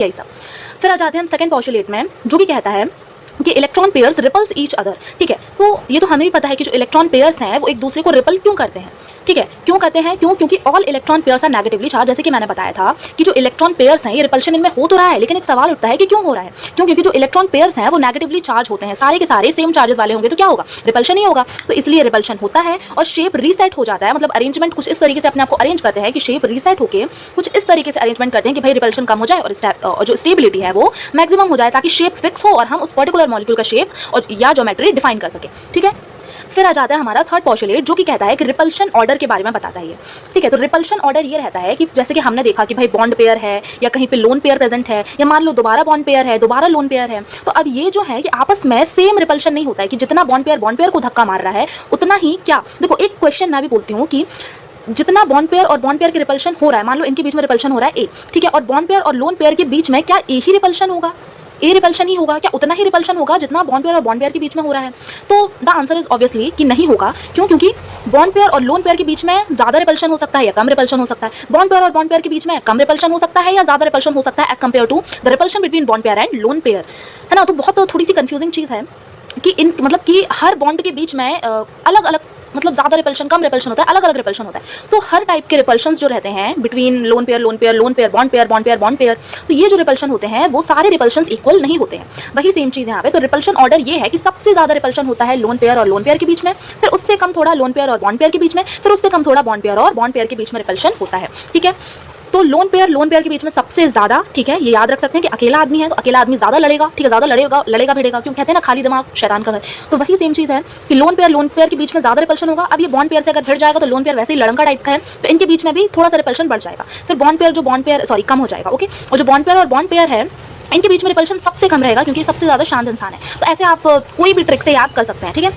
यही सब। फिर आ जाते हैं हम सेकंड पोस्टुलेट में, जो भी कहता है कि electron pairs repels each other. ठीक है, तो ये तो हमें भी पता है कि जो इलेक्ट्रॉन पेयर्स हैं वो एक दूसरे को रिपल क्यों करते हैं। ठीक है, क्यों करते हैं, क्योंकि all electron pairs are negatively charge. जैसे कि मैंने बताया था कि जो इलेक्ट्रॉन पेयर्स हैं ये रिपल्शन इनमें हो तो रहा है, लेकिन एक सवाल उठता है कि क्यों हो रहा है। क्योंकि जो इलेक्ट्रॉन पेयर्स हैं वो नेगेटिवली चार्ज होते हैं, सारे के सारे सेम चार्जेस वाले होंगे तो क्या होगा, रिपल्शन ही होगा। तो इसलिए रिपल्शन होता है और शेप रीसेट हो जाता है। मतलब अरेंजमेंट कुछ इस तरीके से अपने आप को अरेंज करते हैं कि शेप रीसेट होकर कुछ इस तरीके से अरेंजमेंट करते हैं कि भाई रिपल्शन कम हो जाए और जो स्टेबिलिटी है वो मैक्सिमम हो जाए, ताकि शेप फिक्स हो और हम उस पर्टिकुलर मॉलिक्यूल का शेप और या ज्योमेट्री डिफाइन कर सके। ठीक है, फिर आ जाता है हमारा थर्ड पोस्टुलेट, जो कि कहता है कि रिपल्शन ऑर्डर के बारे में बताता है ये। ठीक है, तो रिपल्शन ऑर्डर ये रहता है कि जैसे कि हमने देखा कि भाई बॉन्ड पेयर है या कहीं पे लोन पेयर प्रेजेंट है, या मान लो दोबारा बॉन्ड पेयर है, दोबारा लोन पेयर है, तो अब ये जो है ये आपस में सेम रिपल्शन नहीं होता है कि जितना बॉन्ड पेयर को धक्का मार रहा है उतना ही क्या। देखो एक क्वेश्चन मैं भी बोलती हूँ कि जितना बॉन्ड पेयर और बॉन्ड पेयर के रिपल्शन हो रहा है, मान लो इनके बीच में रिपल्शन हो रहा है ए, ठीक है, और बॉन्ड पेयर और लोन पेयर के बीच में क्या ए ही रिपल्शन होगा, ए रिपल्शन ही होगा क्या, उतना ही रिपल्शन होगा जितना बॉन्ड पेयर और बॉन्ड पेयर के बीच में हो रहा है। तो द आंसर इज ऑब्वियसली कि नहीं होगा। क्यों, क्योंकि बॉन्ड पेयर और लोन पेयर के बीच में ज़्यादा रिपल्शन हो सकता है या कम रिपल्शन हो सकता है, बॉन्ड पेयर और बॉन्ड पेयर के बीच में कम रिपल्शन हो सकता है या ज़्यादा रिपल्शन हो सकता है as compare to the repulsion between bond pair and lone pair, है ना। तो बहुत थोड़ी सी कंफ्यूजिंग चीज़ है कि इन मतलब कि हर बॉन्ड के बीच में अलग अलग मतलब ज़्यादा रिपल्शन कम रिपल्शन होता है, अलग अलग रिपल्शन होता है। तो हर टाइप के रिपल्शंस जो रहते हैं between lone pair bond pair, तो ये जो रिपल्शन होते हैं वो सारे रिपल्शंस इक्वल नहीं होते हैं। वही सेम चीज़ यहाँ पे। तो रिपल्शन ऑर्डर ये है कि सबसे ज़्यादा रिपल्शन होता है लोन पेयर और लोन पेयर के बीच में, फिर उससे कम थोड़ा लोन पेयर और बॉन्ड पेयर के बीच में, फिर उससे कम थोड़ा बॉन्ड पेयर और बॉन्ड पेयर के बीच में रिपल्शन होता है। ठीक है, तो लोन पेयर के बीच में सबसे ज्यादा, ठीक है, ये याद रख सकते हैं कि अकेला आदमी है तो अकेला आदमी ज्यादा लड़ेगा। ठीक है, ज्यादा लड़ेगा भिड़ेगा, क्यों कहते हैं ना खाली दिमाग शैतान का घर। तो वही सेम चीज है कि लोन पेयर के बीच में ज्यादा रिपल्शन होगा। अब ये बॉन्ड पेयर से अगर भिड़ जाएगा तो लोन पेयर वैसे ही लड़का टाइप का है, तो इनके बीच में भी थोड़ा सा रिपल्शन बढ़ जाएगा। फिर बॉन्ड पेयर कम हो जाएगा। ओके, और जो बॉन्ड पेयर और बॉन्ड पेयर है इनके बीच में रिपल्शन सबसे कम रहेगा, क्योंकि सबसे ज्यादा शांत इंसान है। तो ऐसे आप कोई भी ट्रिक से याद कर सकते हैं। ठीक है,